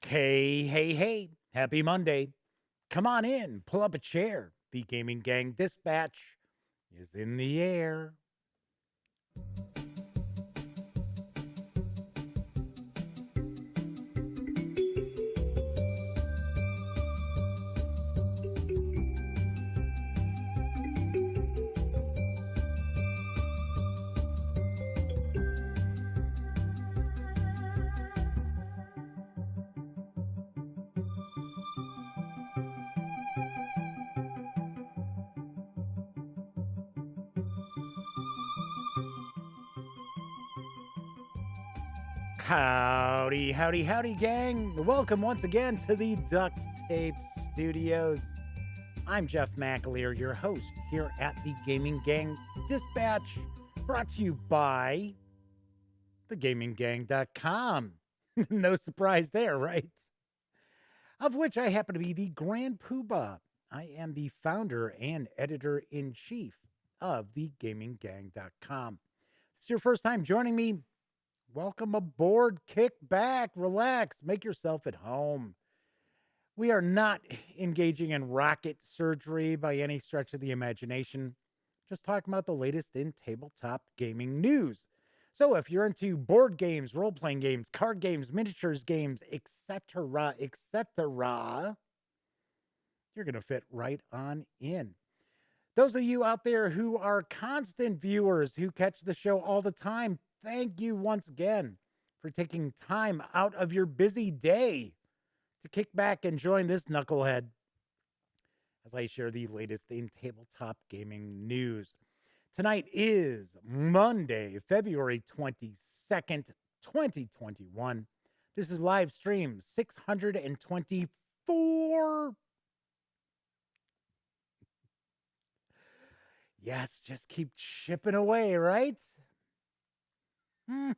Hey, hey, hey. Happy Monday. Come on in, pull up a chair. The Gaming Gang Dispatch is in the air. Howdy, howdy, howdy, gang. Welcome once again to the Duct Tape Studios. I'm Jeff McAleer, your host here at the Gaming Gang Dispatch, brought to you by thegaminggang.com. No surprise there, right? Of which I happen to be the Grand Poobah. I am the founder and editor-in-chief of thegaminggang.com. If it's your first time joining me, welcome aboard, kick back, relax, make yourself at home. We are not engaging in rocket surgery by any stretch of the imagination, just talking about the latest in tabletop gaming news. So if you're into board games, role-playing games, card games, miniatures games, etc., you're going to fit right on in. Those of you out there who are constant viewers who catch the show all the time, thank you once again for taking time out of your busy day to kick back and join this knucklehead as I share the latest in tabletop gaming news. Tonight is Monday, February 22nd, 2021. This is live stream 624. Yes, just keep chipping away, right? Do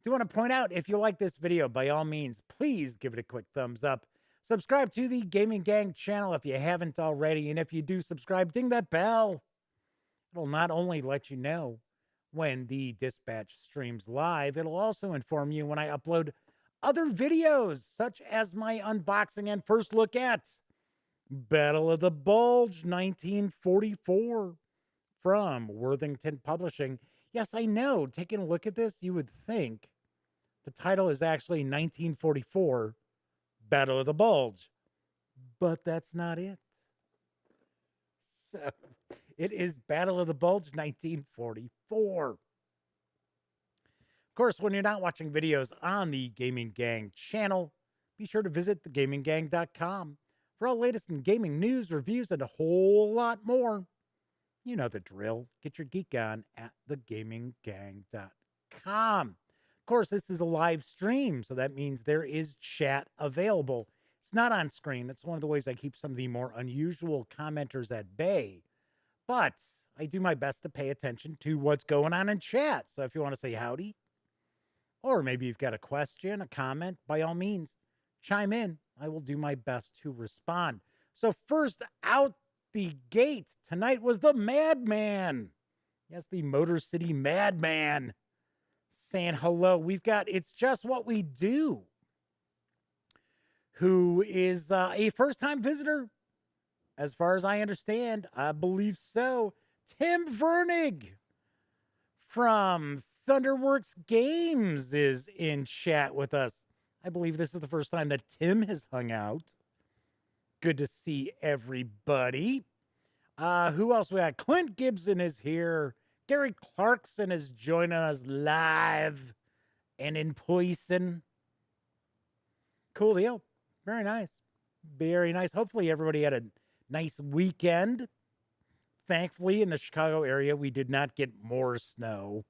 want to point out, if you like this video, by all means, please give it a quick thumbs up. Subscribe to the Gaming Gang channel if you haven't already. And if you do subscribe, ding that bell. It'll not only let you know when the dispatch streams live, it'll also inform you when I upload other videos, such as my unboxing and first look at Battle of the Bulge 1944 from Worthington Publishing. Yes, I know. Taking a look at this, you would think the title is actually 1944 Battle of the Bulge, but that's not it. So it is Battle of the Bulge 1944. Of course, when you're not watching videos on the Gaming Gang channel, be sure to visit thegaminggang.com for all latest in gaming news, reviews, and a whole lot more. You know the drill. Get your geek on at thegaminggang.com. Of course, this is a live stream, so that means there is chat available. It's not on screen. That's one of the ways I keep some of the more unusual commenters at bay. But I do my best to pay attention to what's going on in chat. So if you want to say howdy, or maybe you've got a question, a comment, by all means, chime in. I will do my best to respond. So first out the gate tonight was the Madman. Yes, the Motor City Madman saying hello. We've got It's Just What We Do, who is a first-time visitor, as far as I understand. I believe so. Tim Vernig from Thunderworks Games is in chat with us. I believe this is the first time that Tim has hung out. Good to see everybody. Who else we got? Clint Gibson is here. Gary Clarkson is joining us live and in person. Cool deal. Very nice. Very nice. Hopefully everybody had a nice weekend. Thankfully, in the Chicago area, we did not get more snow.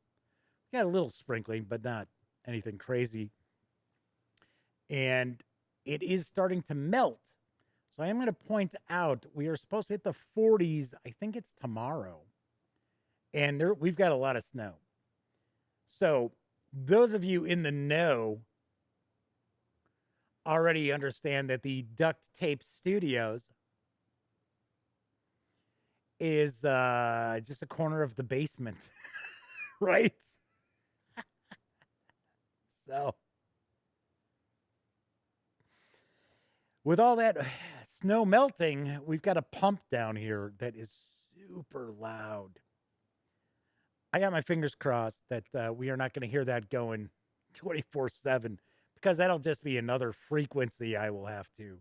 We got a little sprinkling, but not anything crazy. And it is starting to melt. So I am going to point out, we are supposed to hit the 40s. I think it's tomorrow. And we've got a lot of snow. So those of you in the know already understand that the Duct Tape Studios is just a corner of the basement, right? So With all that snow melting, we've got a pump down here that is super loud. I got my fingers crossed that we are not going to hear that going 24/7 because that'll just be another frequency I will have to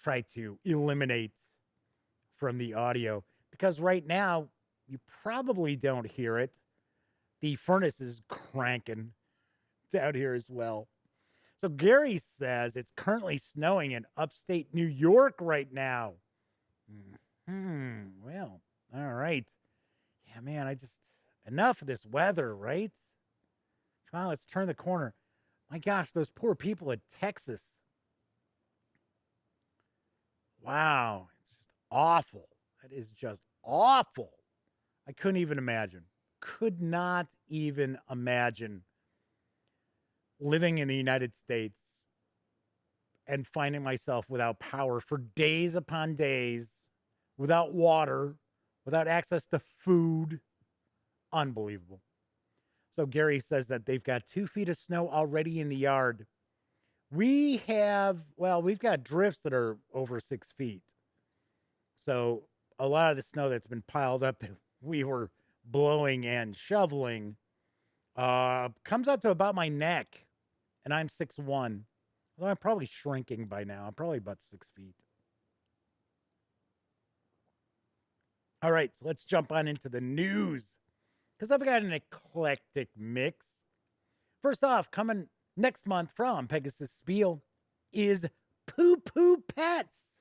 try to eliminate from the audio. Because right now, you probably don't hear it. The furnace is cranking down here as well. So Gary says it's currently snowing in upstate New York right now. Well, all right. Yeah, man, enough of this weather, right? Come on, let's turn the corner. My gosh, those poor people in Texas. Wow, it's just awful. That is just awful. I couldn't even imagine. Could not even imagine living in the United States and finding myself without power for days upon days, without water, without access to food. Unbelievable. So Gary says that they've got 2 feet of snow already in the yard. We've got drifts that are over 6 feet. So a lot of the snow that's been piled up that we were blowing and shoveling comes up to about my neck. And I'm 6'1". Although I'm probably shrinking by now. I'm probably about 6 feet. All right, so let's jump on into the news. Because I've got an eclectic mix. First off, coming next month from Pegasus Spiele is Poo Poo Pets.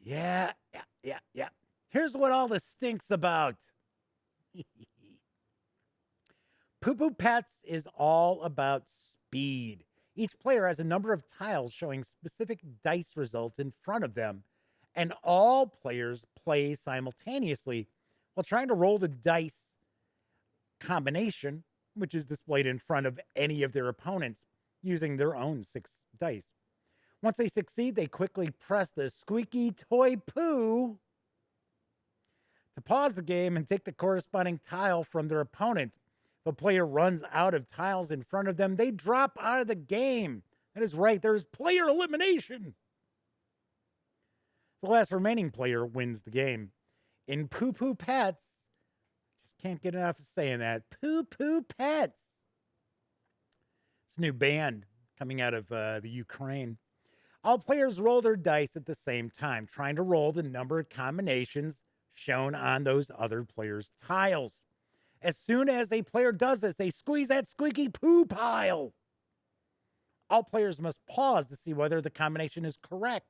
Yeah. Here's what all this stinks about. Poo Poo Pets is all about speed. Each player has a number of tiles showing specific dice results in front of them, and all players play simultaneously while trying to roll the dice combination, which is displayed in front of any of their opponents using their own 6 dice. Once they succeed, they quickly press the squeaky toy poo to pause the game and take the corresponding tile from their opponent. If a player runs out of tiles in front of them, they drop out of the game. That is right, there's player elimination. The last remaining player wins the game. In Poo Poo Pets, just can't get enough of saying that. Poo Poo Pets. It's a new band coming out of the Ukraine. All players roll their dice at the same time, trying to roll the number of combinations shown on those other players' tiles. As soon as a player does this, they squeeze that squeaky poo pile. All players must pause to see whether the combination is correct.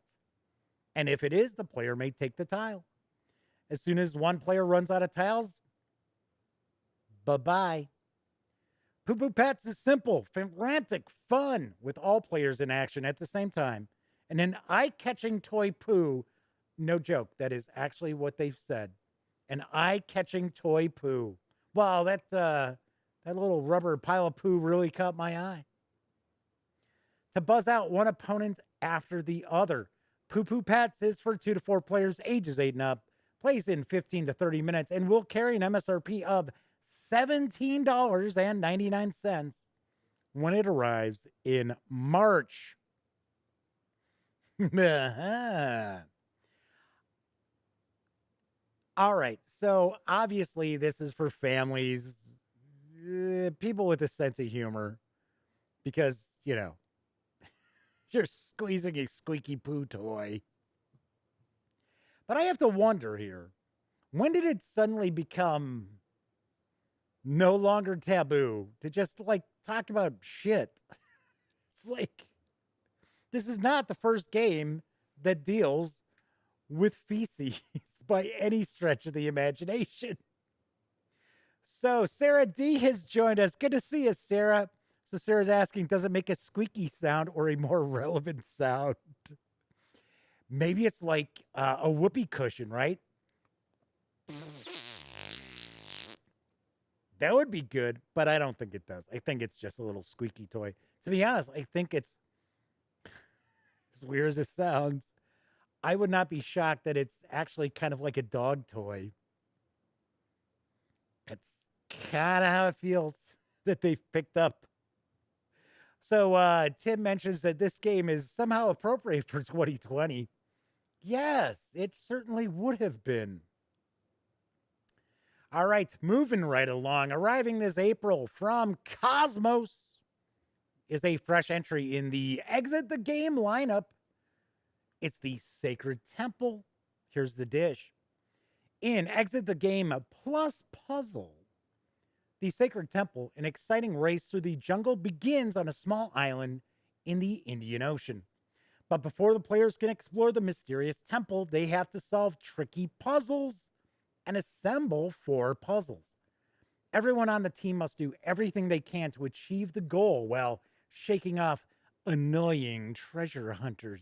And if it is, the player may take the tile. As soon as one player runs out of tiles, bye-bye. Poo Poo Pets is simple, frantic, fun, with all players in action at the same time. And an eye-catching toy poo, no joke, that is actually what they've said. An eye-catching toy poo. Wow, that little rubber pile of poo really caught my eye. To buzz out one opponent after the other. Poo Poo Pets is for 2 to 4 players, ages 8 and up, plays in 15 to 30 minutes, and will carry an MSRP of $17.99 when it arrives in March. All right, so obviously this is for families, people with a sense of humor, because, you're squeezing a squeaky poo toy. But I have to wonder here, when did it suddenly become no longer taboo to just, talk about shit? It's like, this is not the first game that deals with feces by any stretch of the imagination. So Sarah D has joined us. Good to see you, Sarah. So Sarah's asking, does it make a squeaky sound or a more relevant sound? Maybe it's like a whoopee cushion, right? That would be good, but I don't think it does. I think it's just a little squeaky toy. To be honest, I think it's, as weird as it sounds, I would not be shocked that it's actually kind of like a dog toy. That's kind of how it feels that they've picked up So Tim mentions that this game is somehow appropriate for 2020. Yes, it certainly would have been. All right, moving right along. Arriving this April from KOSMOS is a fresh entry in the Exit the Game lineup. It's the Sacred Temple. Here's the dish. In Exit the Game plus Puzzle, the Sacred Temple, an exciting race through the jungle, begins on a small island in the Indian Ocean. But before the players can explore the mysterious temple, they have to solve tricky puzzles and assemble 4 puzzles. Everyone on the team must do everything they can to achieve the goal while shaking off annoying treasure hunters.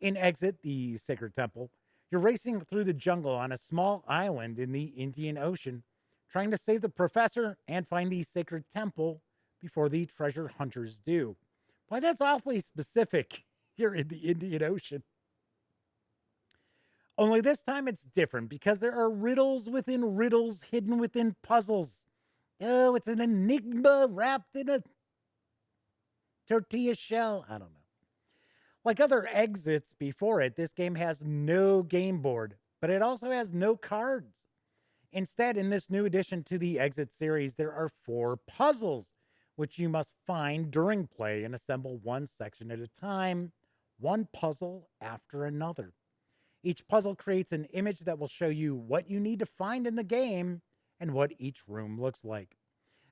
In Exit, the Sacred Temple, you're racing through the jungle on a small island in the Indian Ocean, trying to save the professor and find the Sacred Temple before the treasure hunters do. Why, that's awfully specific here in the Indian Ocean. Only this time it's different because there are riddles within riddles hidden within puzzles. Oh, it's an enigma wrapped in a tortilla shell. I don't know. Like other exits before it, this game has no game board, but it also has no cards. Instead, in this new addition to the Exit series, there are 4 puzzles, which you must find during play and assemble one section at a time, one puzzle after another. Each puzzle creates an image that will show you what you need to find in the game and what each room looks like.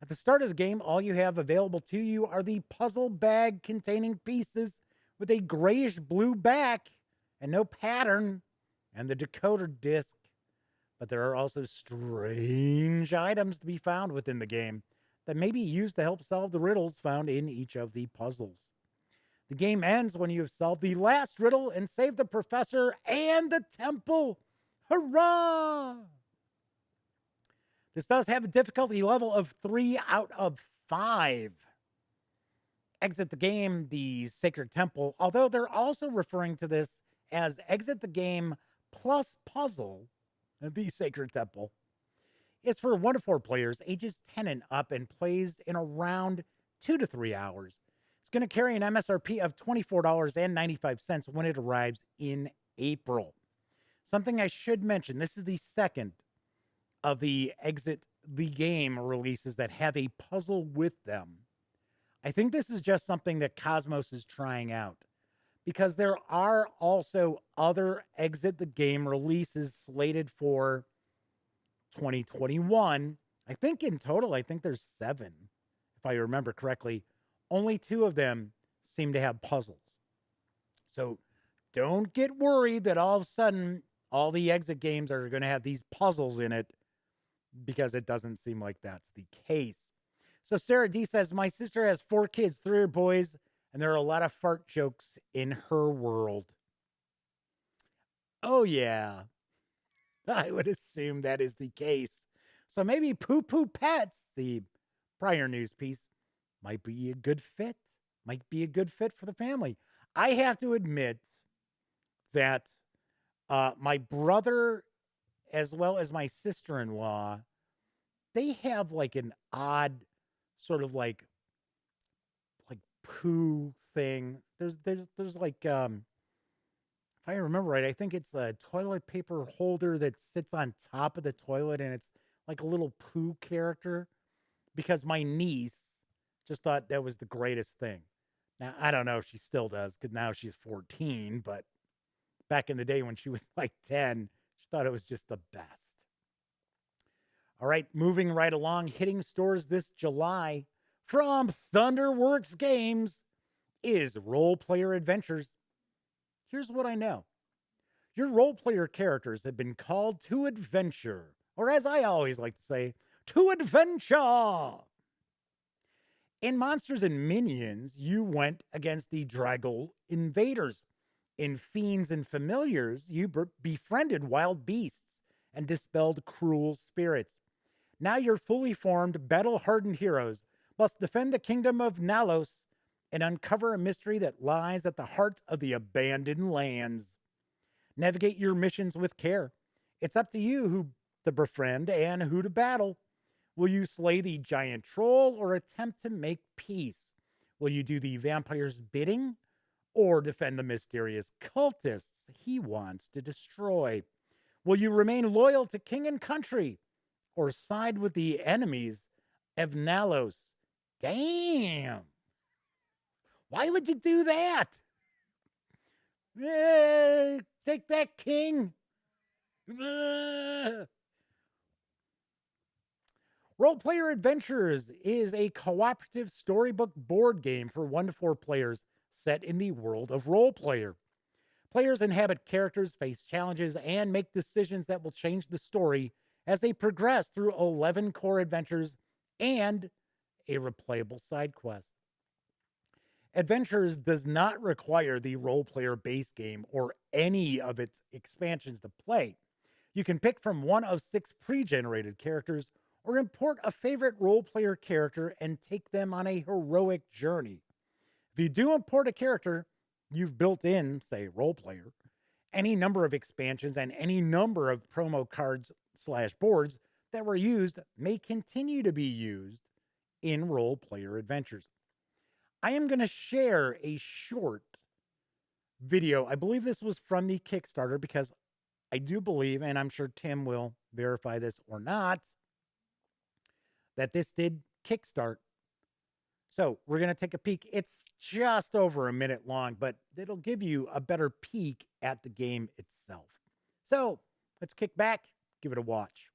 At the start of the game, all you have available to you are the puzzle bag containing pieces with a grayish-blue back and no pattern, and the decoder disc. But there are also strange items to be found within the game that may be used to help solve the riddles found in each of the puzzles. The game ends when you have solved the last riddle and saved the professor and the temple. Hurrah! This does have a difficulty level of 3 out of 5. Exit the Game, the Sacred Temple, although they're also referring to this as Exit the Game plus Puzzle, the Sacred Temple, is for 1 to 4 players, ages 10 and up, and plays in around 2 to 3 hours. It's going to carry an MSRP of $24.95 when it arrives in April. Something I should mention, this is the second of the Exit the Game releases that have a puzzle with them. I think this is just something that KOSMOS is trying out, because there are also other Exit the Game releases slated for 2021. I think in total, there's 7, if I remember correctly. Only 2 of them seem to have puzzles. So don't get worried that all of a sudden all the Exit games are going to have these puzzles in it, because it doesn't seem like that's the case. So Sarah D says, my sister has 4 kids, 3 are boys, and there are a lot of fart jokes in her world. Oh, yeah. I would assume that is the case. So maybe Poo Poo Pets, the prior news piece, might be a good fit. Might be a good fit for the family. I have to admit that my brother, as well as my sister-in-law, they have like an odd sort of like poo thing. There's like if I remember right, I think it's a toilet paper holder that sits on top of the toilet, and it's like a little poo character, because my niece just thought that was the greatest thing. Now, I don't know if she still does, because now she's 14, but back in the day when she was like 10, she thought it was just the best. All right, moving right along, hitting stores this July from Thunderworks Games is Role Player Adventures. Here's what I know. Your role player characters have been called to adventure, or as I always like to say, to adventure. In Monsters and Minions, you went against the Draggle Invaders. In Fiends and Familiars, you befriended wild beasts and dispelled cruel spirits. Now your fully formed, battle-hardened heroes must defend the kingdom of Nalos and uncover a mystery that lies at the heart of the abandoned lands. Navigate your missions with care. It's up to you who to befriend and who to battle. Will you slay the giant troll or attempt to make peace? Will you do the vampire's bidding or defend the mysterious cultists he wants to destroy? Will you remain loyal to king and country or side with the enemies of Nalos? Damn. Why would you do that? Take that, king. Role Player Adventures is a cooperative storybook board game for 1 to 4 players set in the world of Role Player. Players inhabit characters, face challenges, and make decisions that will change the story as they progress through 11 core adventures and a replayable side quest. Adventures does not require the Role Player base game or any of its expansions to play. You can pick from one of 6 pre-generated characters or import a favorite Role Player character and take them on a heroic journey. If you do import a character you've built in, say, Role Player, any number of expansions and any number of promo cards / boards that were used may continue to be used in Role Player Adventures. I am going to share a short video. I believe this was from the Kickstarter because I do believe, and I'm sure Tim will verify this or not, that this did kickstart. So we're going to take a peek. It's just over a minute long, but it'll give you a better peek at the game itself. So let's kick back, give it a watch.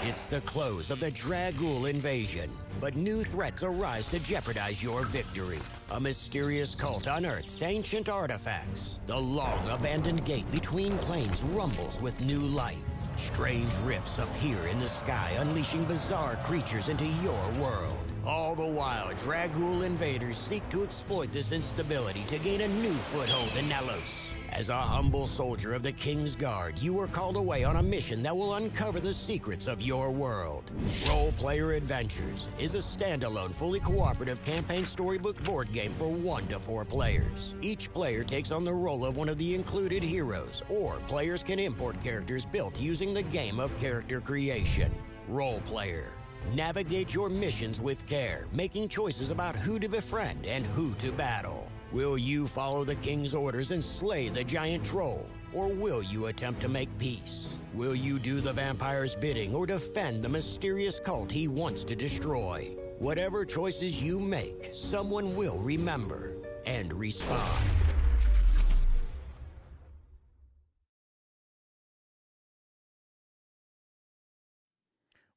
It's the close of the Dragul invasion, but new threats arise to jeopardize your victory. A mysterious cult unearths ancient artifacts. The long-abandoned gate between planes rumbles with new life. Strange rifts appear in the sky, unleashing bizarre creatures into your world. All the while, Dragul invaders seek to exploit this instability to gain a new foothold in Nalos. As a humble soldier of the King's Guard, you are called away on a mission that will uncover the secrets of your world. Role Player Adventures is a standalone, fully cooperative campaign storybook board game for 1 to 4 players. Each player takes on the role of one of the included heroes, or players can import characters built using the game of character creation. Role Player. Navigate your missions with care, making choices about who to befriend and who to battle. Will you follow the king's orders and slay the giant troll? Or will you attempt to make peace? Will you do the vampire's bidding or defend the mysterious cult he wants to destroy? Whatever choices you make, someone will remember and respond.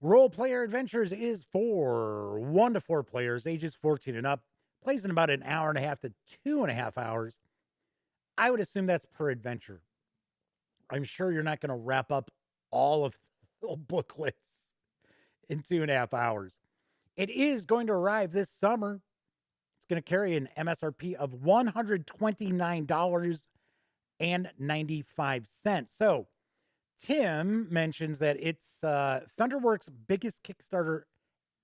Role Player Adventures is for 1 to 4 players, ages 14 and up. Plays in about an hour and a half to 2.5 hours. I would assume that's per adventure. I'm sure you're not going to wrap up all of the booklets in 2.5 hours. It is going to arrive this summer. It's going to carry an MSRP of $129.95. So Tim mentions that it's Thunderworks' biggest Kickstarter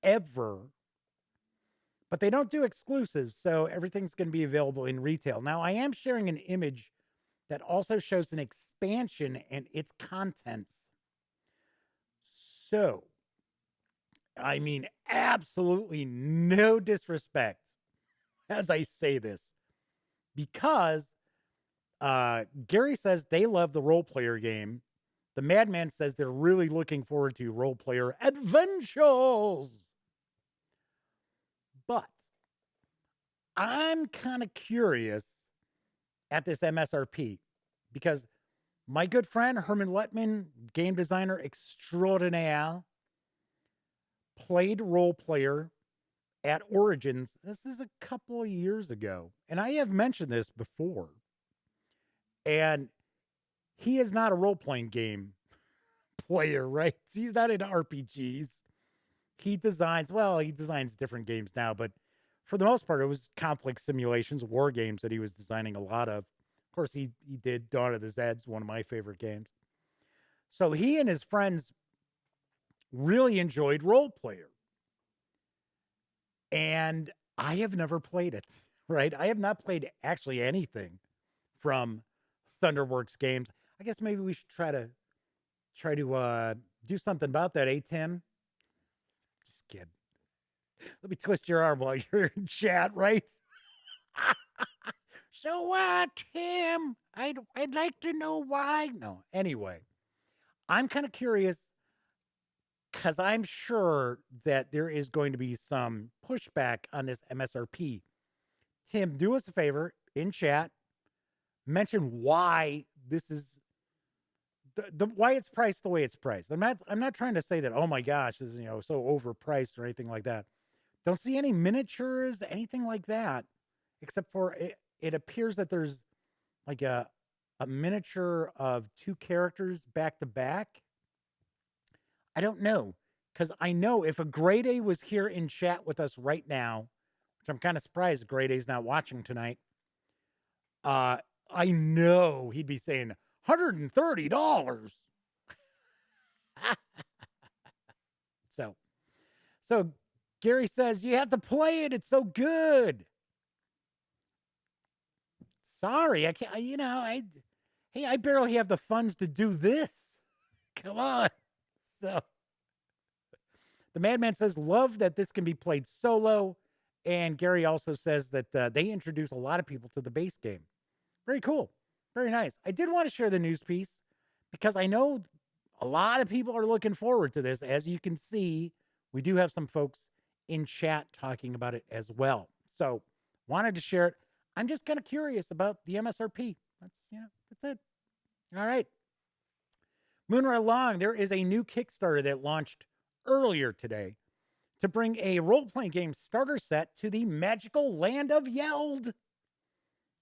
ever. But they don't do exclusives, so everything's going to be available in retail. Now, I am sharing an image that also shows an expansion and its contents. So, I mean, absolutely no disrespect as I say this, because Gary says they love the Role Player game. The Madman says they're really looking forward to Role Player Adventures. But I'm kind of curious at this MSRP because my good friend Herman Lettman, game designer extraordinaire, played Role Player at Origins. This is a couple of years ago. And I have mentioned this before. And he is not a role-playing game player, right? He's not into RPGs. He designs different games now, but for the most part, it was conflict simulations, war games that he was designing a lot of. Of course, he did Dawn of the Zeds, one of my favorite games. So he and his friends really enjoyed Role Player. And I have never played it, right? I have not played actually anything from Thunderworks Games. I guess maybe we should try to Do something about that, eh, Tim? Just kidding. Let me twist your arm while you're in chat, right? So what, Tim? I'd like to know why. No, anyway, I'm kind of curious because I'm sure that there is going to be some pushback on this MSRP. Tim, do us a favor in chat, mention why this is the why it's priced the way it's priced. I'm not trying to say that, oh my gosh, this is so overpriced or anything like that. Don't see any miniatures, anything like that, except for it appears that there's like a miniature of two characters back to back. I don't know, because I know if a grade A was here in chat with us right now, which I'm kind of surprised grade A's not watching tonight, I know he'd be saying $130. So Gary says you have to play it. It's so good. Sorry, I can't. I barely have the funds to do this. Come on. So the Madman says, love that this can be played solo. And Gary also says that they introduce a lot of people to the base game. Very cool. Very nice. I did want to share the news piece because I know a lot of people are looking forward to this. As you can see, we do have some folks in chat talking about it as well. So wanted to share it. I'm just kind of curious about the MSRP. That's it. All right. Moving right along, there is a new Kickstarter that launched earlier today to bring a role-playing game starter set to the Magical Land of Yeld.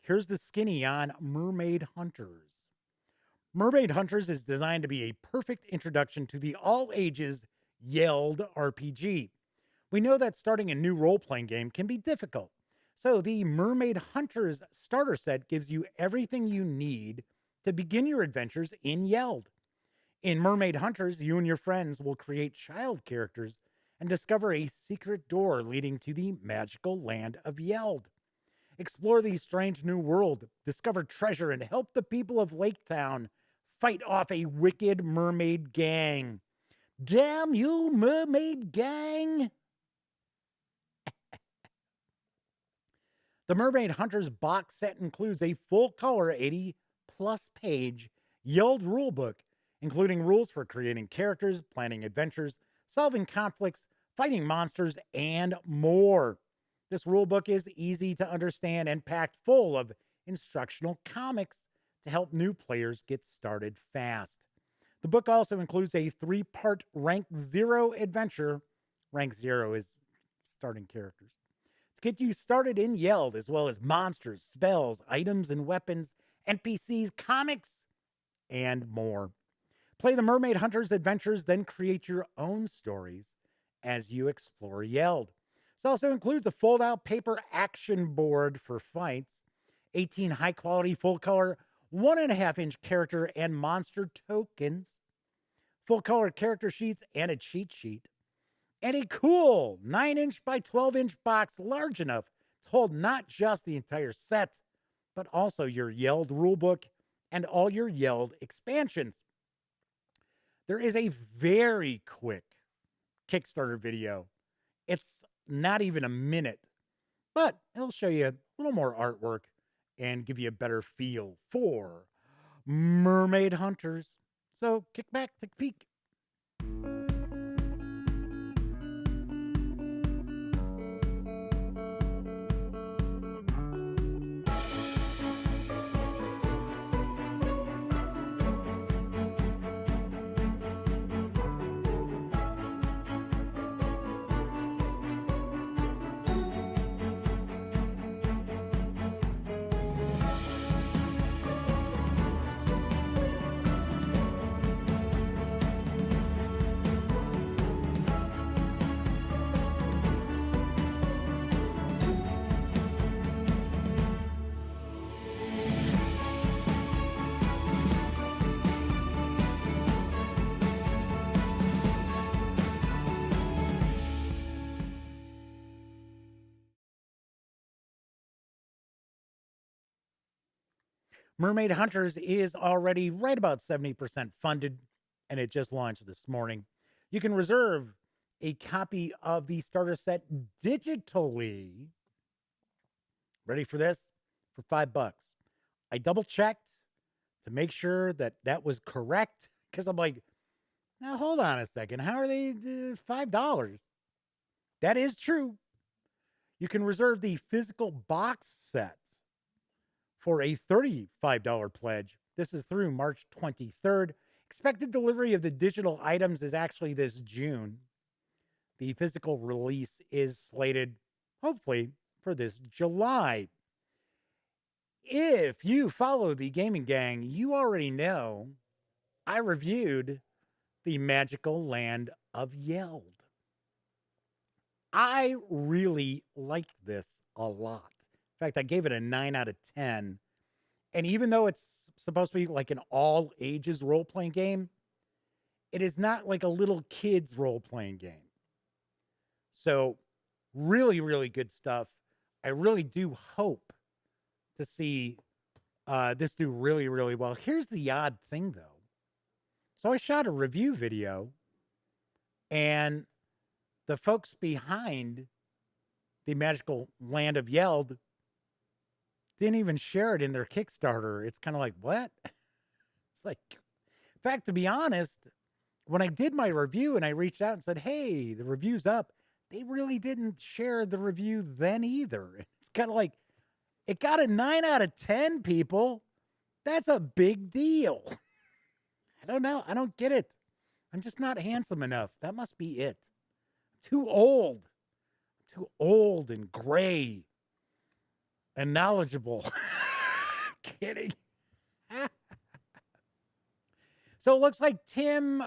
Here's the skinny on Mermaid Hunters. Mermaid Hunters is designed to be a perfect introduction to the all-ages Yeld RPG. We know that starting a new role-playing game can be difficult, so the Mermaid Hunters starter set gives you everything you need to begin your adventures in Yeld. In Mermaid Hunters, you and your friends will create child characters and discover a secret door leading to the magical land of Yeld. Explore the strange new world, discover treasure, and help the people of Lake Town fight off a wicked mermaid gang. Damn you, mermaid gang! The Mermaid Hunters box set includes a full-color 80-plus page Yeld rulebook, including rules for creating characters, planning adventures, solving conflicts, fighting monsters, and more. This rulebook is easy to understand and packed full of instructional comics to help new players get started fast. The book also includes a 3-part Rank 0 adventure. Rank 0 is starting characters. To get you started in Yeld, as well as monsters, spells, items and weapons, NPCs, comics, and more. Play the Mermaid Hunters adventures, then create your own stories as you explore Yeld. This also includes a fold-out paper action board for fights, 18 high-quality, full-color, 1.5-inch character and monster tokens, full-color character sheets and a cheat sheet, and a cool 9-inch by 12-inch box large enough to hold not just the entire set, but also your Yeld rulebook and all your Yeld expansions. There is a very quick Kickstarter video. It's not even a minute, but it'll show you a little more artwork and give you a better feel for Mermaid Hunters. So kick back, take a peek. Mermaid Hunters is already right about 70% funded, and it just launched this morning. You can reserve a copy of the starter set digitally. Ready for this? For $5. I double checked to make sure that that was correct because I'm like, now hold on a second. How are they $5? That is true. You can reserve the physical box set for a $35 pledge. This is through March 23rd. Expected delivery of the digital items is actually this June. The physical release is slated, hopefully, for this July. If you follow the Gaming Gang, you already know I reviewed the Magical Land of Yeld. I really liked this a lot. In fact, I gave it a 9 out of 10. And even though it's supposed to be like an all ages role playing game, it is not like a little kid's role playing game. So, really, really good stuff. I really do hope to see this do really, really well. Here's the odd thing, though. So, I shot a review video, and the folks behind the Magical Land of Yeld didn't even share it in their Kickstarter. It's kind of like, what? It's like, in fact, to be honest, when I did my review and I reached out and said, hey, the review's up, they really didn't share the review then either. It's kind of like, it got a 9 out of 10, people. That's a big deal. I don't know. I don't get it. I'm just not handsome enough. That must be it. Too old. Too old and gray and knowledgeable. Kidding. So it looks like Tim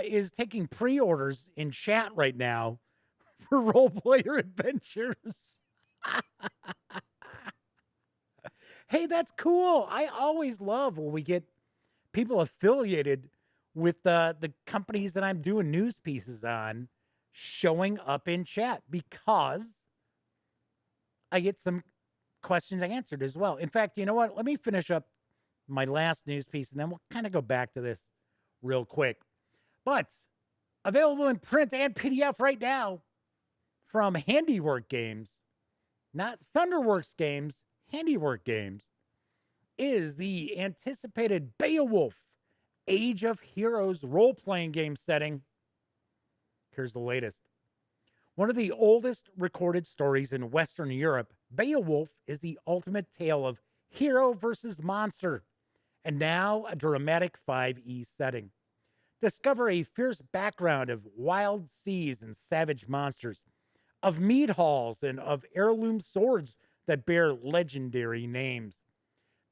is taking pre-orders in chat right now for Role Player Adventures. Hey, that's cool. I always love when we get people affiliated with the companies that I'm doing news pieces on showing up in chat because I get some questions answered as well. In fact, you know what? Let me finish up my last news piece and then we'll kind of go back to this real quick. But available in print and PDF right now from Handiwork Games, not Thunderworks Games, Handiwork Games, is the anticipated Beowulf Age of Heroes role-playing game setting. Here's the latest. One of the oldest recorded stories in Western Europe, Beowulf is the ultimate tale of hero versus monster, and now a dramatic 5e setting. Discover a fierce background of wild seas and savage monsters, of mead halls and of heirloom swords that bear legendary names.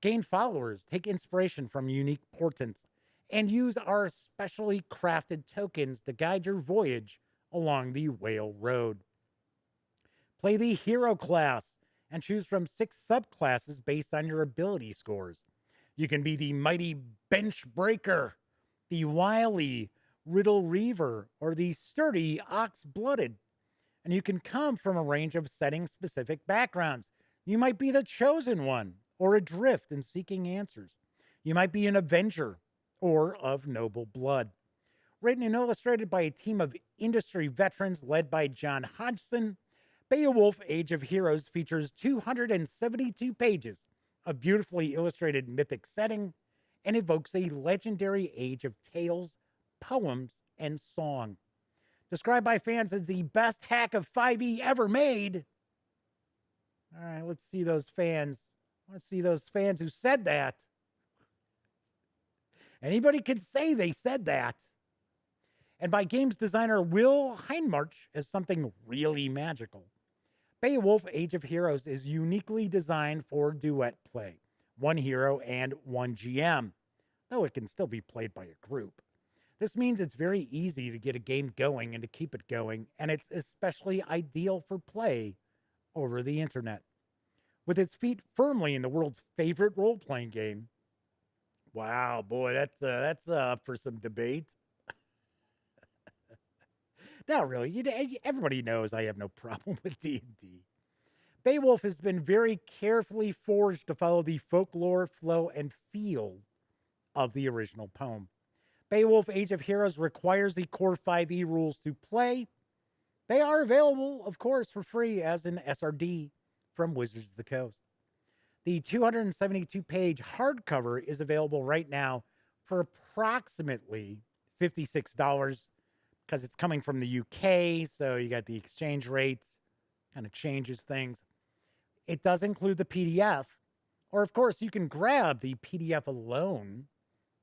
Gain followers, take inspiration from unique portents, and use our specially crafted tokens to guide your voyage along the Whale Road. Play the hero class and choose from 6 subclasses based on your ability scores. You can be the mighty bench breaker, the wily riddle reaver, or the sturdy ox-blooded. And you can come from a range of setting-specific backgrounds. You might be the chosen one, or adrift in seeking answers. You might be an avenger, or of noble blood. Written and illustrated by a team of industry veterans led by John Hodgson, Beowulf Age of Heroes features 272 pages of beautifully illustrated mythic setting and evokes a legendary age of tales, poems, and song. Described by fans as the best hack of 5e ever made. All right, let's see those fans. I want to see those fans who said that. Anybody could say they said that. And by games designer Will Heinmarch as something really magical. Beowulf Age of Heroes is uniquely designed for duet play, one hero and one GM, though it can still be played by a group. This means it's very easy to get a game going and to keep it going, and it's especially ideal for play over the internet. With its feet firmly in the world's favorite role-playing game. Wow, boy, that's up for some debate. Not really. Everybody knows I have no problem with D&D. Beowulf has been very carefully forged to follow the folklore, flow, and feel of the original poem. Beowulf Age of Heroes requires the core 5e rules to play. They are available, of course, for free as an SRD from Wizards of the Coast. The 272-page hardcover is available right now for approximately $56 because it's coming from the UK, so you got the exchange rate, kind of changes things. It does include the PDF, or of course, you can grab the PDF alone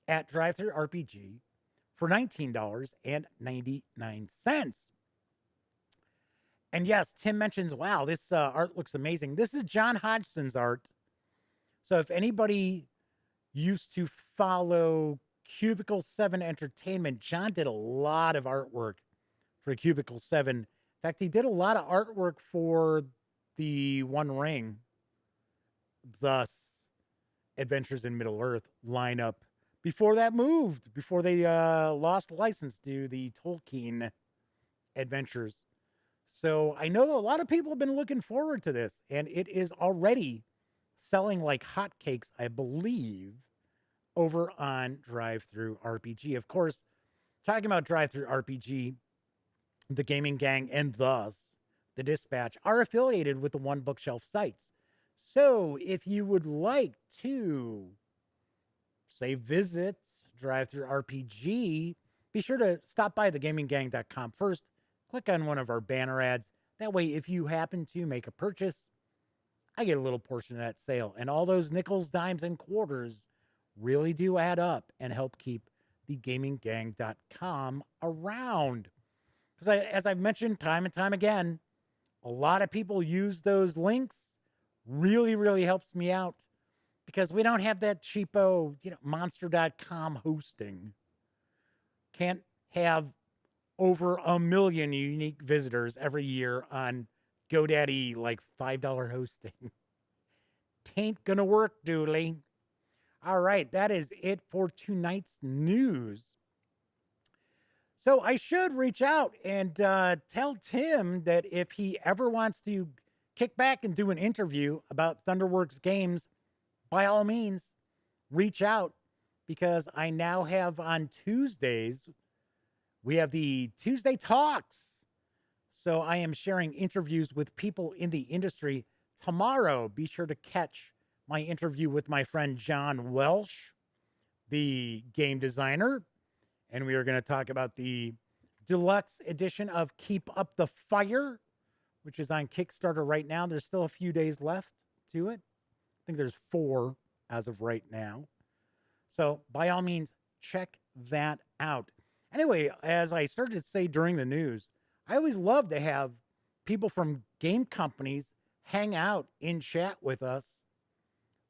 at Drive-Thru RPG for $19.99. And yes, Tim mentions, wow, this art looks amazing. This is John Hodgson's art. So if anybody used to follow Cubicle 7 Entertainment, John did a lot of artwork for Cubicle 7. In fact, he did a lot of artwork for the One Ring, thus Adventures in Middle-earth lineup. Before that moved, before they lost license to the Tolkien Adventures. So I know a lot of people have been looking forward to this, and it is already selling like hotcakes, I believe, over on Drive-Thru RPG. Of course, talking about Drive-Thru RPG, the Gaming Gang and thus the Dispatch are affiliated with the One Bookshelf sites. So if you would like to, say, visit Drive-Thru RPG, be sure to stop by thegaminggang.com first. Click on one of our banner ads. That way, if you happen to make a purchase, I get a little portion of that sale. And all those nickels, dimes, and quarters really do add up and help keep thegaminggang.com around. Because as I've mentioned time and time again, a lot of people use those links. Really, really helps me out. Because we don't have that cheapo, monster.com hosting. Can't have over 1 million unique visitors every year on GoDaddy, like $5 hosting. Tain't gonna work, Dooley. All right, that is it for tonight's news. So I should reach out and tell Tim that if he ever wants to kick back and do an interview about Thunderworks Games, by all means, reach out, because I now have on Tuesdays, we have the Tuesday Talks. So I am sharing interviews with people in the industry. Tomorrow, be sure to catch my interview with my friend John Welsh, the game designer. And we are going to talk about the deluxe edition of Keep Up the Fire, which is on Kickstarter right now. There's still a few days left to it. I think there's 4 as of right now. So by all means, check that out. Anyway, as I started to say during the news, I always love to have people from game companies hang out in chat with us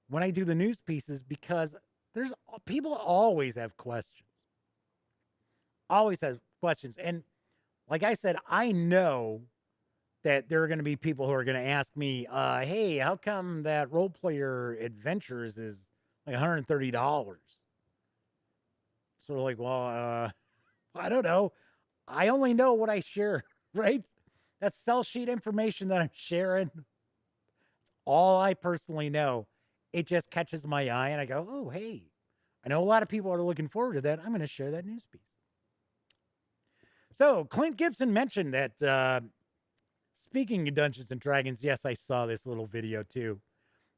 when I do the news pieces, because people always have questions. Always have questions. And like I said, I know that there are going to be people who are going to ask me, hey, how come that Role Player Adventures is like $130? Sort of like, well, I don't know. I only know what I share, right? That's sell sheet information that I'm sharing. It's all I personally know. It just catches my eye and I go, oh, hey, I know a lot of people are looking forward to that. I'm going to share that news piece. So Clint Gibson mentioned that, speaking of Dungeons and Dragons, yes, I saw this little video too.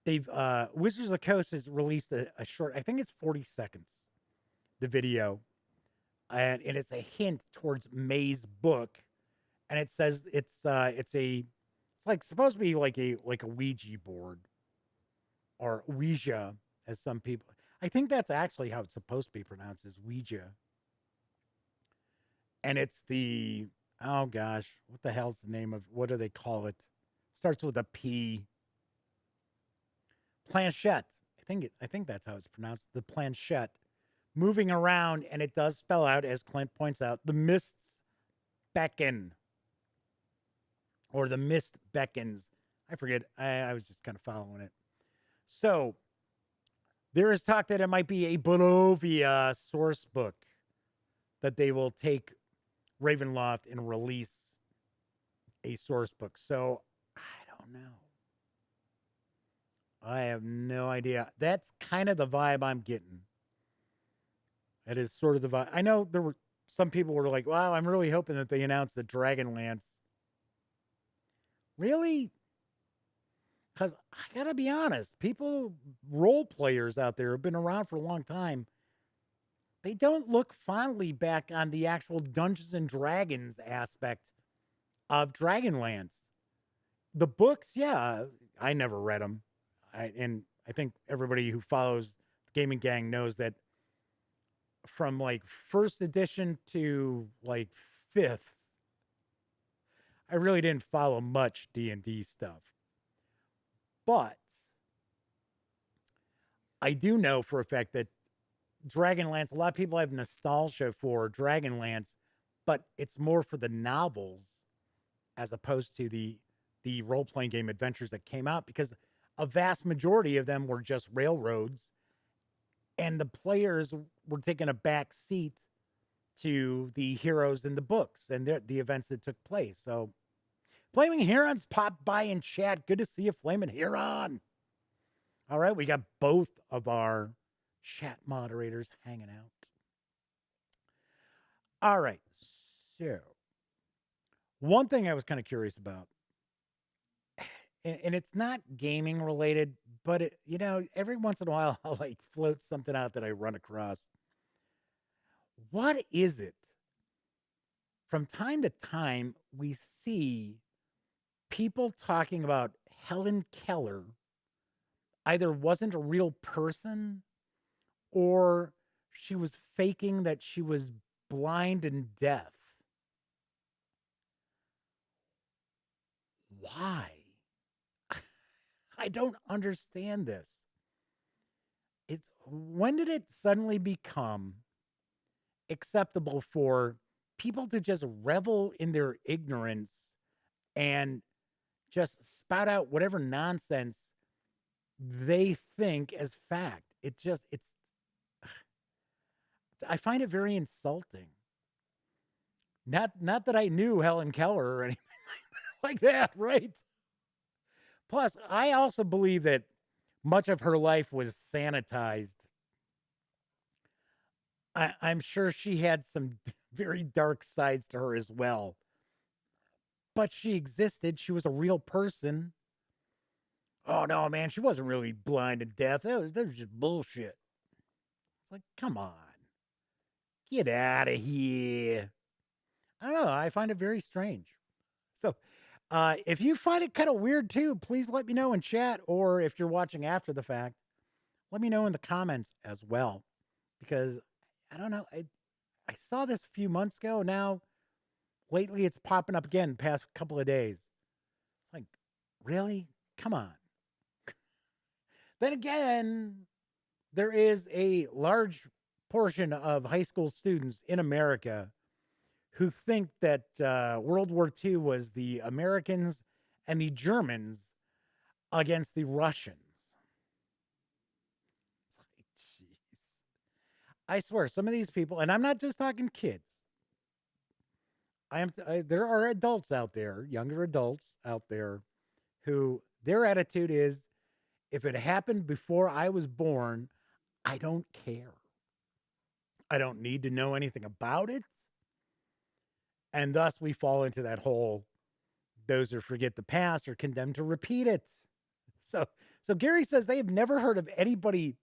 They've, Wizards of the Coast has released a short, I think it's 40 seconds, the video. And it's a hint towards May's book, and it says it's like supposed to be like a Ouija board, or Ouija, as some people. I think that's actually how it's supposed to be pronounced, is Ouija. And it's the, oh gosh, what the hell's the name of, what do they call it? Starts with a P. Planchette. I think that's how it's pronounced. The planchette. Moving around, and it does spell out, as Clint points out, the mists beckon. Or the mist beckons. I forget. I was just kind of following it. So, there is talk that it might be a Barovia source book that they will take Ravenloft and release a source book. So, I don't know. I have no idea. That's kind of the vibe I'm getting. That is sort of the vibe. I know there were some people were like, "Wow, I'm really hoping that they announce the Dragonlance." Really? Because I gotta be honest, people, role players out there who've been around for a long time, they don't look fondly back on the actual Dungeons and Dragons aspect of Dragonlance. The books, yeah, I never read them. And I think everybody who follows the Gaming Gang knows that from like first edition to like fifth, I really didn't follow much D&D stuff. But I do know for a fact that Dragonlance, a lot of people have nostalgia for Dragonlance, but it's more for the novels as opposed to the role-playing game adventures that came out, because a vast majority of them were just railroads, and the players were taking a back seat to the heroes in the books and the events that took place. So Flaming Heron's popped by in chat. Good to see you, Flaming Heron. All right, we got both of our chat moderators hanging out. All right, so one thing I was kind of curious about, and it's not gaming related, but it, every once in a while I'll like float something out that I run across. What is it? From time to time, we see people talking about Helen Keller either wasn't a real person or she was faking that she was blind and deaf. Why? I don't understand this. When did it suddenly become acceptable for people to just revel in their ignorance and just spout out whatever nonsense they think as fact? I find it very insulting. Not that I knew Helen Keller or anything like that, right? Plus, I also believe that much of her life was sanitized. I'm sure she had some very dark sides to her as well. But she existed. She was a real person. Oh, no, man, she wasn't really blind and deaf. That was just bullshit. It's like, come on. Get out of here. I don't know. I find it very strange. So, if you find it kind of weird too, please let me know in chat, or if you're watching after the fact, let me know in the comments as well. Because I don't know. I saw this a few months ago. Now, lately, it's popping up again the past couple of days. It's like, really? Come on. Then again, there is a large portion of high school students in America who think that World War II was the Americans and the Germans against the Russians. Like, jeez. I swear, some of these people, and I'm not just talking kids. There are adults out there, younger adults out there, who their attitude is, if it happened before I was born, I don't care. I don't need to know anything about it. And thus we fall into that whole, those who forget the past are condemned to repeat it. So Gary says they have never heard of anybody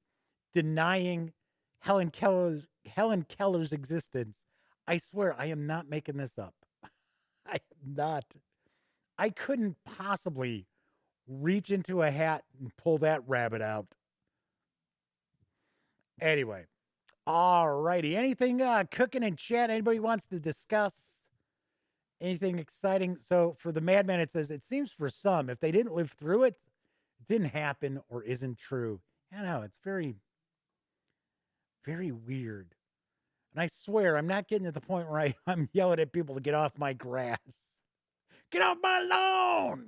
denying Helen Keller's existence. I swear, I am not making this up. I am not. I couldn't possibly reach into a hat and pull that rabbit out. Anyway, all righty. Anything cooking in chat? Anybody wants to discuss anything exciting? So for the Madman, it says, it seems for some, if they didn't live through it, it didn't happen or isn't true. I know, it's very, very weird. And I swear, I'm not getting to the point where I'm yelling at people to get off my grass. Get off my lawn!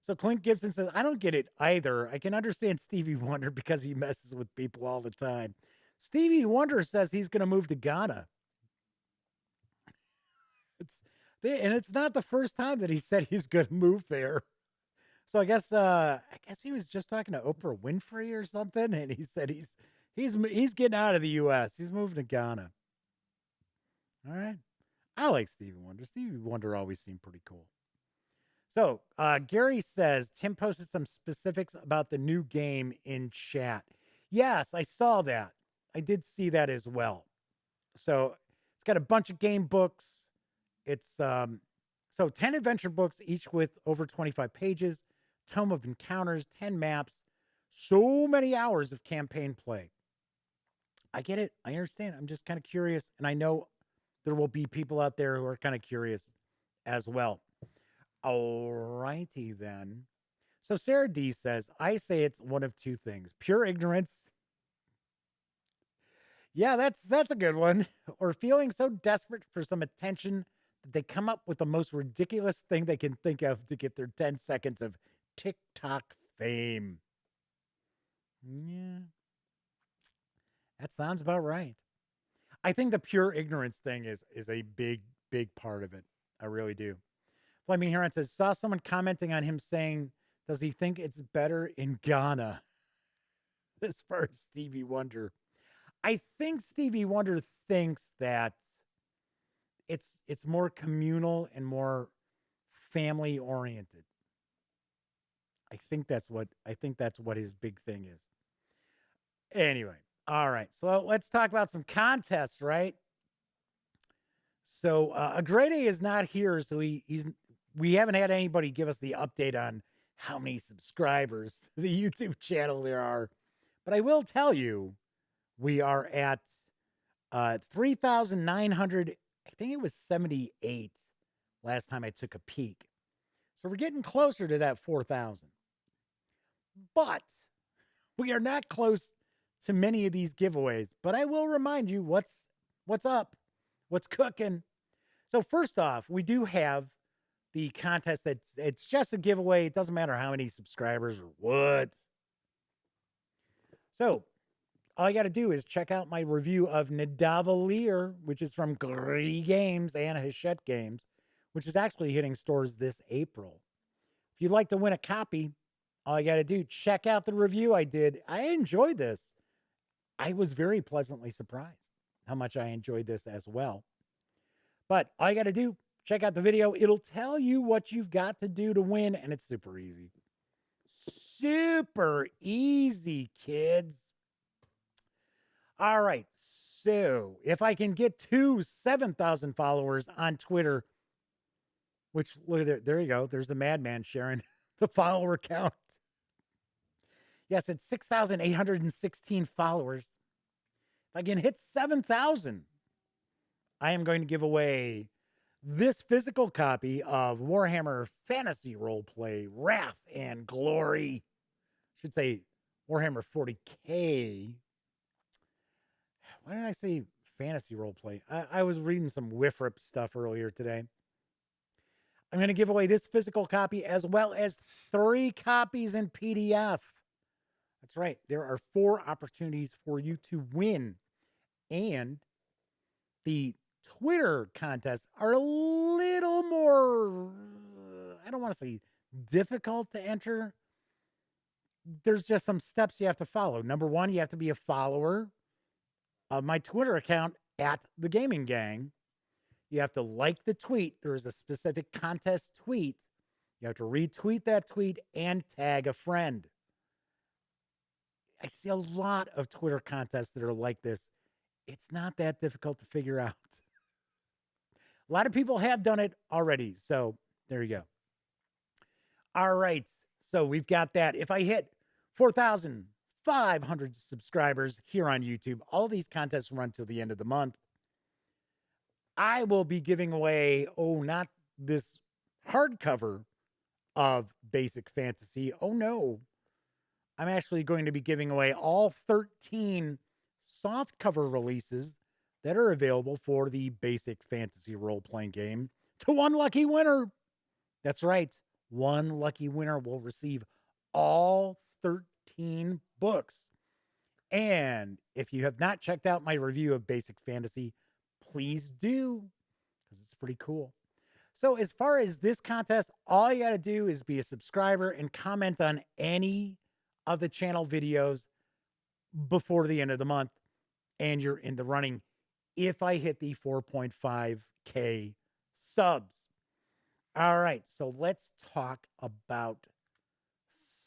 So Clint Gibson says, I don't get it either. I can understand Stevie Wonder because he messes with people all the time. Stevie Wonder says he's going to move to Ghana. And it's not the first time that he said he's going to move there. So I guess he was just talking to Oprah Winfrey or something, and he said He's getting out of the U.S. He's moving to Ghana. All right. I like Stevie Wonder. Stevie Wonder always seemed pretty cool. So Gary says, Tim posted some specifics about the new game in chat. Yes, I saw that. I did see that as well. So it's got a bunch of game books. It's so 10 adventure books, each with over 25 pages, tome of encounters, 10 maps, so many hours of campaign play. I get it. I understand. I'm just kind of curious. And I know there will be people out there who are kind of curious as well. All righty then. So Sarah D says, I say it's one of two things: pure ignorance. Yeah, that's a good one. Or feeling so desperate for some attention that they come up with the most ridiculous thing they can think of to get their 10 seconds of TikTok fame. Yeah. That sounds about right. I think the pure ignorance thing is a big part of it. I really do. Flaming Heron says, saw someone commenting on him saying, does he think it's better in Ghana? As far as Stevie Wonder. I think Stevie Wonder thinks that it's more communal and more family oriented. I think that's what his big thing is. Anyway, all right. So let's talk about some contests, right? So Agrede is not here, so we haven't had anybody give us the update on how many subscribers to the YouTube channel there are. But I will tell you, we are at 3,900. I think it was 78 last time I took a peek. So we're getting closer to that 4,000. But we are not close to many of these giveaways. But I will remind you what's up, what's cooking. So first off, we do have the contest it's just a giveaway. It doesn't matter how many subscribers or what. So all you got to do is check out my review of Nidavellir, which is from Gree Games and Hachette Games, which is actually hitting stores this April. If you'd like to win a copy, all you got to do, check out the review I did. I enjoyed this. I was very pleasantly surprised how much I enjoyed this as well. But all you got to do, check out the video. It'll tell you what you've got to do to win, and it's super easy. Super easy, kids. All right. So if I can get to 7,000 followers on Twitter, which, look at there you go. There's the madman sharing the follower count. Yes, it's 6,816 followers. If I can hit 7,000, I am going to give away this physical copy of Warhammer Fantasy Roleplay Wrath and Glory. I should say Warhammer 40K. Why did I say fantasy roleplay? I was reading some Whiffrip stuff earlier today. I'm going to give away this physical copy as well as 3 copies in PDF. That's right. There are 4 opportunities for you to win. And the Twitter contests are a little more, I don't want to say difficult to enter. There's just some steps you have to follow. Number 1, you have to be a follower of my Twitter account at The Gaming Gang. You have to like the tweet. There is a specific contest tweet. You have to retweet that tweet and tag a friend. I see a lot of Twitter contests that are like this. It's not that difficult to figure out. A lot of people have done it already. So there you go. All right. So we've got that. If I hit 4,500 subscribers here on YouTube, all these contests run till the end of the month. I will be giving away, not this hardcover of Basic Fantasy. Oh, no. I'm actually going to be giving away all 13 softcover releases that are available for the Basic Fantasy role-playing game to one lucky winner. That's right. One lucky winner will receive all 13 books. And if you have not checked out my review of Basic Fantasy, please do, because it's pretty cool. So as far as this contest, all you got to do is be a subscriber and comment on any of the channel videos before the end of the month, and you're in the running if I hit the 4.5K subs. All right, so let's talk about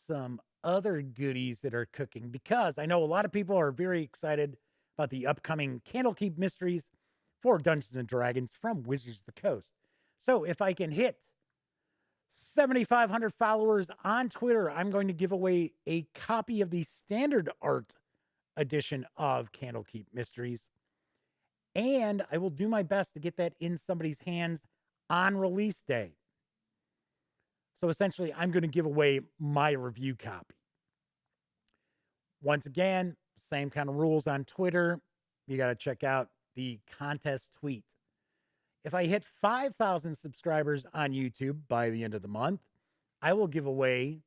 some other goodies that are cooking, because I know a lot of people are very excited about the upcoming Candlekeep Mysteries for Dungeons and Dragons from Wizards of the Coast. So if I can hit 7,500 followers on Twitter, I'm going to give away a copy of the standard art edition of Candlekeep Mysteries. And I will do my best to get that in somebody's hands on release day. So essentially, I'm going to give away my review copy. Once again, same kind of rules on Twitter. You got to check out the contest tweet. If I hit 5,000 subscribers on YouTube by the end of the month, I will give away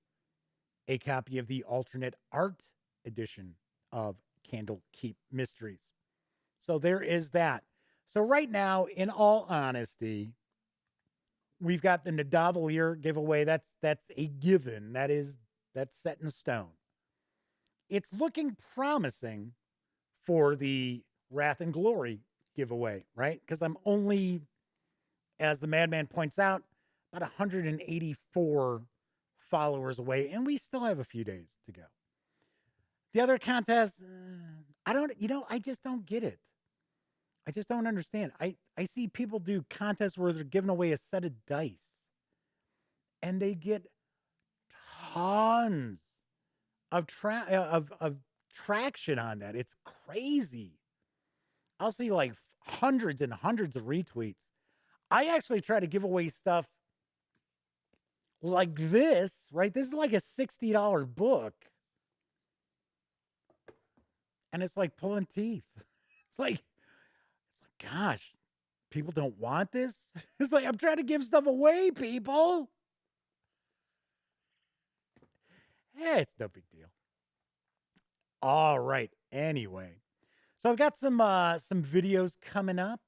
a copy of the alternate art edition of Candlekeep Mysteries. So there is that. So right now, in all honesty, we've got the Nidavellir giveaway. That's a given. That's set in stone. It's looking promising for the Wrath and Glory giveaway, right? Because I'm only, as the Madman points out, about 184 followers away, and we still have a few days to go. The other contest, I just don't get it. I just don't understand. I see people do contests where they're giving away a set of dice, and they get tons of traction on that. It's crazy. I'll see like hundreds and hundreds of retweets. I actually try to give away stuff like this, right? This is like a $60 book. And it's like pulling teeth. It's like, gosh, people don't want this. It's like, I'm trying to give stuff away, people. It's no big deal. All right. Anyway, so I've got some videos coming up.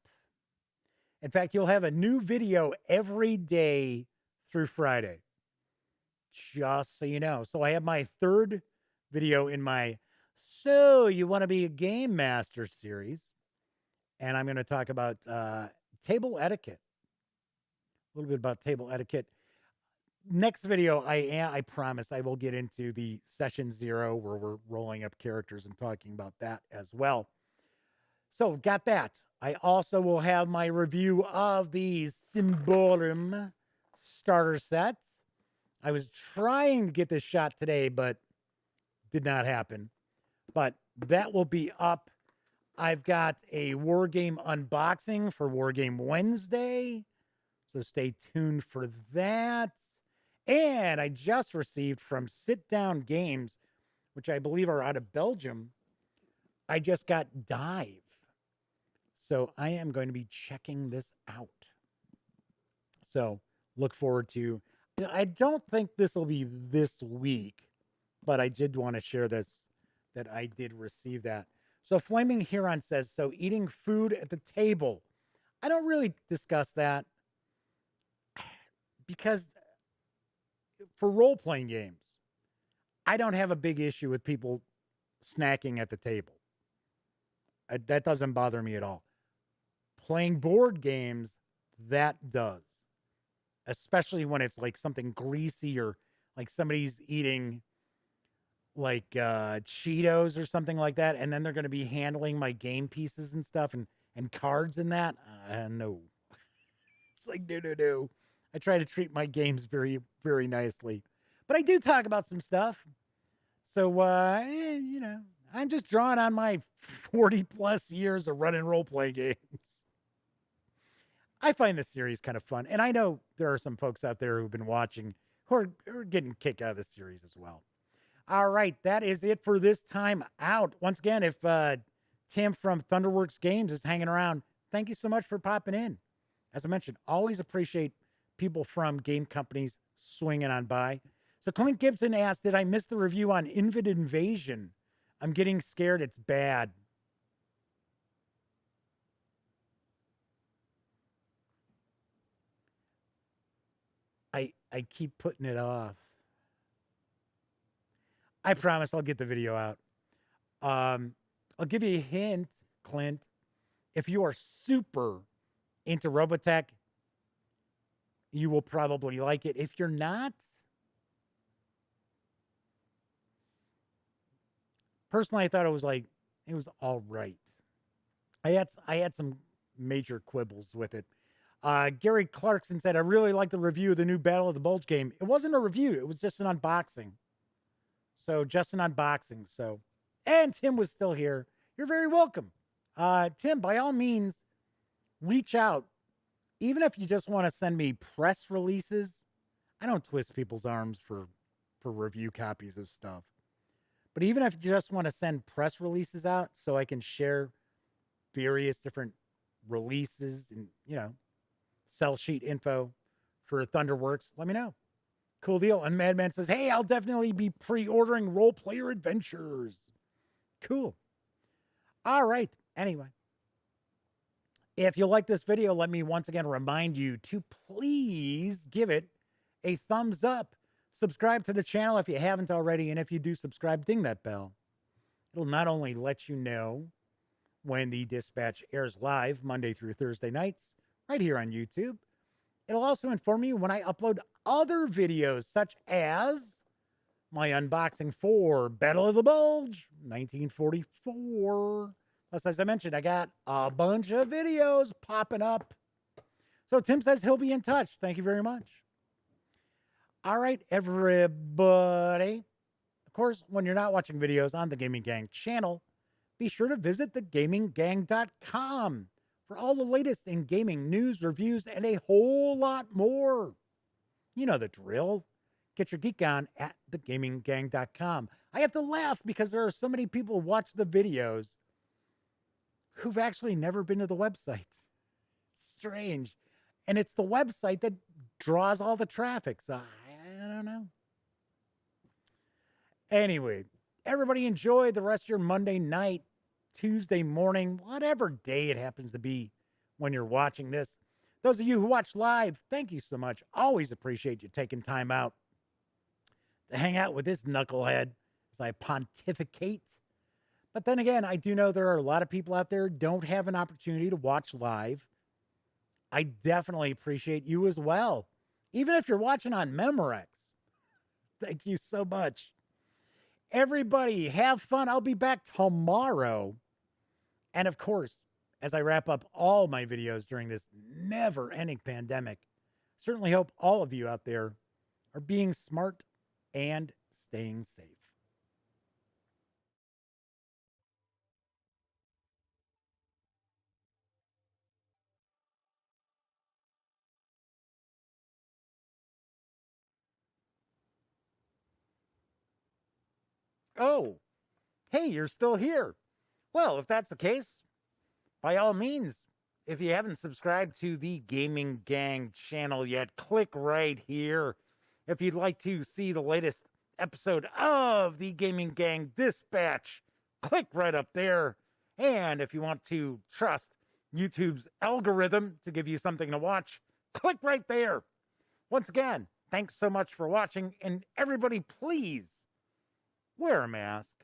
In fact, you'll have a new video every day through Friday, just so you know. So I have my third video in my So You Want to Be a Game Master series, and I'm going to talk about table etiquette, a little bit about table etiquette. Next video, I promise I will get into the session 0 where we're rolling up characters and talking about that as well. So got that. I also will have my review of the Symborum starter set. I was trying to get this shot today, but did not happen. But that will be up. I've got a Wargame unboxing for Wargame Wednesday, so stay tuned for that. And I just received from Sit Down Games, which I believe are out of Belgium, I just got Dive. So I am going to be checking this out. So look forward to, I don't think this will be this week, but I did want to share this, that I did receive that. So Flaming Huron says, so eating food at the table. I don't really discuss that because for role-playing games, I don't have a big issue with people snacking at the table. That doesn't bother me at all. Playing board games, that does. Especially when it's like something greasy or like somebody's eating like Cheetos or something like that, and then they're going to be handling my game pieces and stuff and cards and that. No. It's like, no. I try to treat my games very, very nicely. But I do talk about some stuff. So, I'm just drawing on my 40 plus years of running role-playing games. I find this series kind of fun. And I know there are some folks out there who've been watching who are getting a kick out of this series as well. All right, that is it for this time out. Once again, if Tim from Thunderworks Games is hanging around, thank you so much for popping in. As I mentioned, always appreciate people from game companies swinging on by. So Clint Gibson asked, did I miss the review on Invid Invasion? I'm getting scared it's bad. I keep putting it off. I promise I'll get the video out. I'll give you a hint, Clint. If you are super into Robotech, you will probably like it. If you're not, personally, I thought it was all right. I had some major quibbles with it. Gary Clarkson said, I really like the review of the new Battle of the Bulge game. It wasn't a review, it was just an unboxing. And Tim was still here. You're very welcome. Tim, by all means, reach out. Even if you just want to send me press releases, I don't twist people's arms for review copies of stuff. But even if you just want to send press releases out so I can share various different releases and, sell sheet info for Thunderworks, let me know. Cool deal. And Madman says, hey, I'll definitely be pre-ordering Role Player Adventures. Cool. All right. Anyway, if you like this video, let me once again remind you to please give it a thumbs up. Subscribe to the channel if you haven't already. And if you do subscribe, ding that bell. It'll not only let you know when the dispatch airs live Monday through Thursday nights, right here on YouTube. It'll also inform you when I upload other videos, such as my unboxing for Battle of the Bulge, 1944. Plus, as I mentioned, I got a bunch of videos popping up. So Tim says he'll be in touch. Thank you very much. All right, everybody. Of course, when you're not watching videos on the Gaming Gang channel, be sure to visit thegaminggang.com for all the latest in gaming news, reviews, and a whole lot more. You know the drill. Get your geek on at thegaminggang.com. I have to laugh because there are so many people who watch the videos who've actually never been to the website. Strange. And it's the website that draws all the traffic. So I don't know. Anyway, everybody enjoy the rest of your Monday night, Tuesday morning, whatever day it happens to be when you're watching this. Those of you who watch live, thank you so much. Always appreciate you taking time out to hang out with this knucklehead as I pontificate. But then again, I do know there are a lot of people out there who don't have an opportunity to watch live. I definitely appreciate you as well. Even if you're watching on Memorex. Thank you so much. Everybody, have fun. I'll be back tomorrow. And of course, as I wrap up all my videos during this never-ending pandemic, certainly hope all of you out there are being smart and staying safe. Oh, hey, you're still here. Well, if that's the case, by all means, if you haven't subscribed to the Gaming Gang channel yet, click right here. If you'd like to see the latest episode of the Gaming Gang Dispatch, click right up there. And if you want to trust YouTube's algorithm to give you something to watch, click right there. Once again, thanks so much for watching. And everybody, please wear a mask.